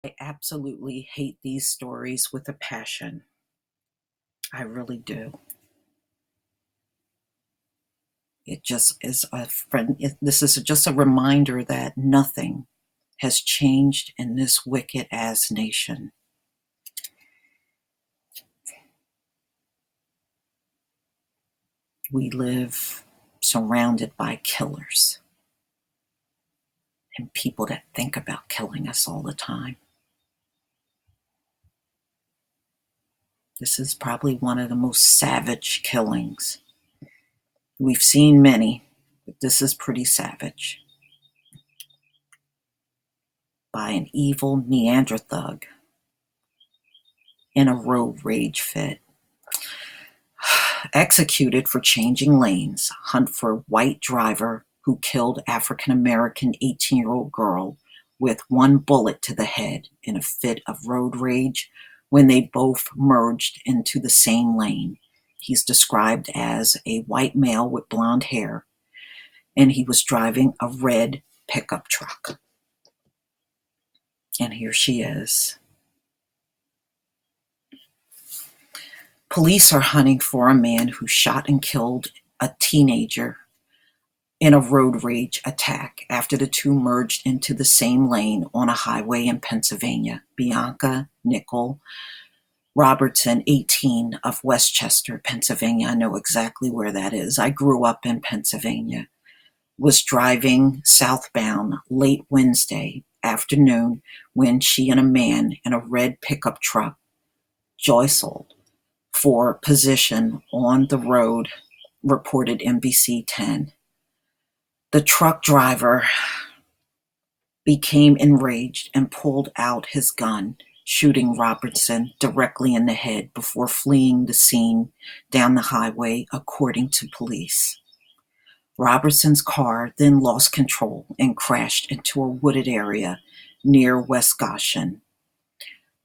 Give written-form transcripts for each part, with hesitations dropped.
I absolutely hate these stories with a passion. I really do. It just is this is just a reminder that nothing has changed in this wicked ass nation. We live surrounded by killers and people that think about killing us all the time. This is probably one of the most savage killings. We've seen many, but this is pretty savage. By an evil Neanderthug in a road rage fit. Executed for changing lanes. Hunt for white driver who killed African American 18-year-old girl with one bullet to the head in a fit of road rage when they both merged into the same lane. He's described as a white male with blonde hair, and he was driving a red pickup truck. And here she is. Police are hunting for a man who shot and killed a teenager in a road rage attack after the two merged into the same lane on a highway in Pennsylvania. Bianca Nicole Robertson, 18, of Westchester, Pennsylvania. I know exactly where that is. I grew up in Pennsylvania. Was driving southbound late Wednesday afternoon when she and a man in a red pickup truck jostled for position on the road, reported NBC 10. The truck driver became enraged and pulled out his gun, shooting Robertson directly in the head before fleeing the scene down the highway, according to police. Robertson's car then lost control and crashed into a wooded area near West Goshen,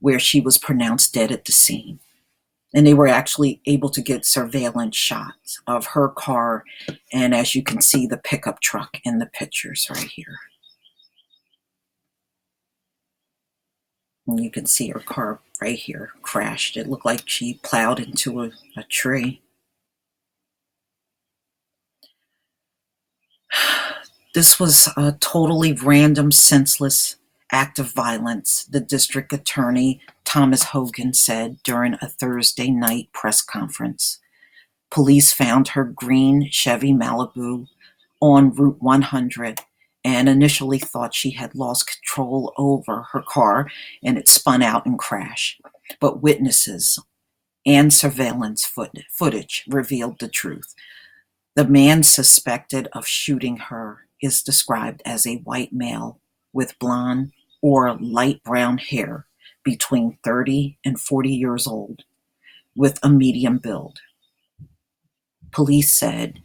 where she was pronounced dead at the scene. And they were actually able to get surveillance shots of her car, and as you can see, the pickup truck in the pictures right here. And you can see her car right here crashed. It looked like she plowed into a tree. This was a totally random, senseless act of violence, the district attorney Thomas Hogan said during a Thursday night press conference. Police found her green Chevy Malibu on Route 100 and initially thought she had lost control over her car and it spun out and crashed. But witnesses and surveillance footage revealed the truth. The man suspected of shooting her is described as a white male with blonde or light brown hair, between 30 and 40 years old, with a medium build. Police said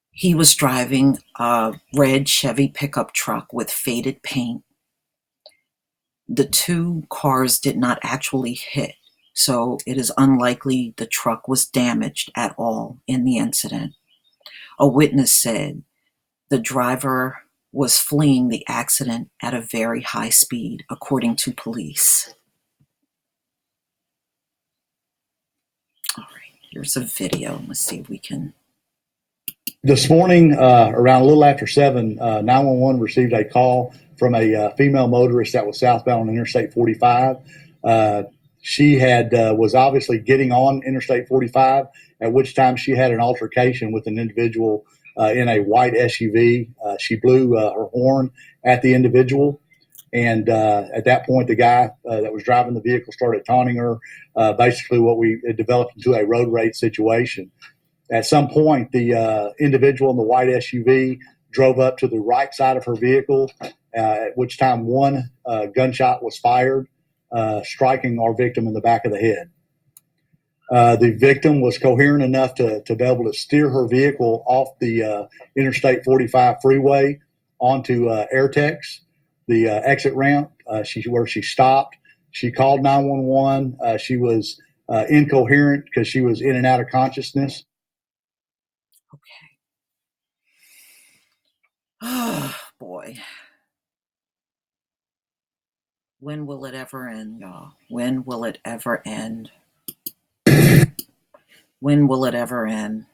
he was driving a red Chevy pickup truck with faded paint. The two cars did not actually hit, so it is unlikely the truck was damaged at all in the incident. A witness said the driver was fleeing the accident at a very high speed, according to police. All right, here's a video. Let's see if we can. This morning, around a little after 7, 911 received a call from a female motorist that was southbound on Interstate 45. She was obviously getting on Interstate 45, at which time she had an altercation with an individual in a white SUV. She blew her horn at the individual. And at that point, the guy that was driving the vehicle started taunting her, basically what we developed into a road rage situation. At some point, the individual in the white SUV drove up to the right side of her vehicle, at which time one gunshot was fired, striking our victim in the back of the head. The victim was coherent enough to be able to steer her vehicle off the Interstate 45 freeway onto Airtex, the exit ramp, where she stopped. She called 911. She was incoherent because she was in and out of consciousness. Okay. Oh, boy. When will it ever end, y'all? When will it ever end? When will it ever end?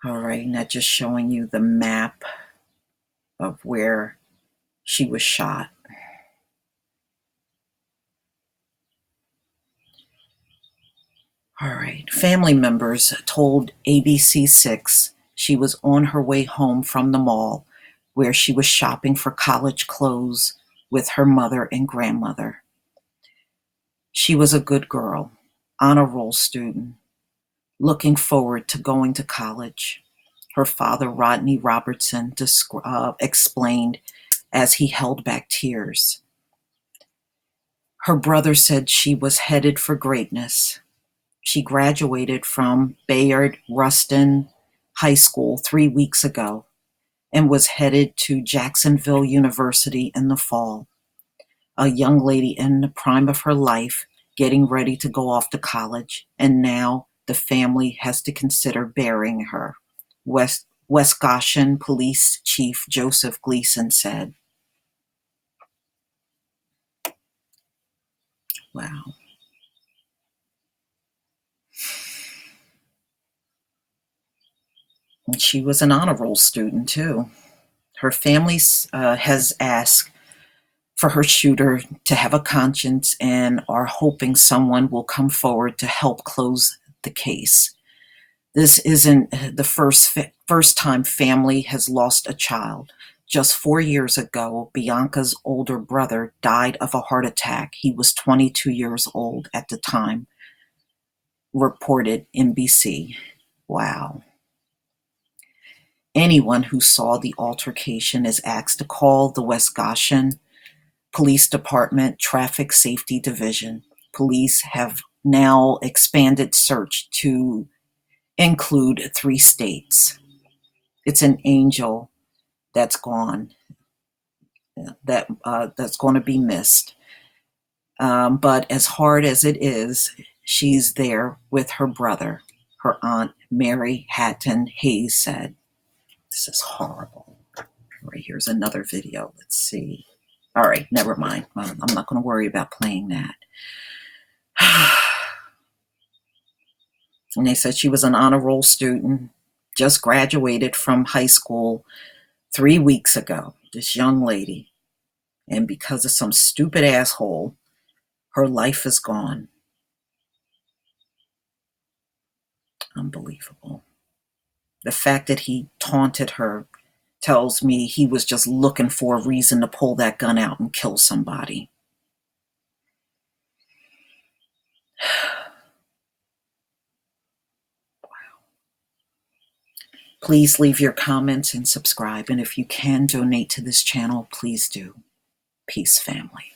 All right, now just showing you the map of where she was shot. All right, family members told ABC6 she was on her way home from the mall where she was shopping for college clothes with her mother and grandmother. She was a good girl, honor roll student, looking forward to going to college. Her father, Rodney Robertson, explained as he held back tears. Her brother said she was headed for greatness. She graduated from Bayard Rustin High School 3 weeks ago and was headed to Jacksonville University in the fall. A young lady in the prime of her life, getting ready to go off to college, and now the family has to consider burying her, West Goshen Police Chief Joseph Gleason said. Wow. And she was an honor roll student, too. Her family has asked for her shooter to have a conscience and are hoping someone will come forward to help close the case. This isn't the first time family has lost a child. Just 4 years ago, Bianca's older brother died of a heart attack. He was 22 years old at the time, reported NBC. Wow. Anyone who saw the altercation is asked to call the West Goshen Police Department Traffic Safety Division. Police have now expanded search to include 3 states. It's an angel that's gone, that's going to be missed. But as hard as it is, she's there with her brother, her aunt Mary Hatton Hayes said. This is horrible. All right, here's another video. Let's see. All right, never mind. I'm not going to worry about playing that. And they said she was an honor roll student, just graduated from high school 3 weeks ago, this young lady. And because of some stupid asshole, her life is gone. Unbelievable. The fact that he taunted her tells me he was just looking for a reason to pull that gun out and kill somebody. Please leave your comments and subscribe. And if you can donate to this channel, please do. Peace, family.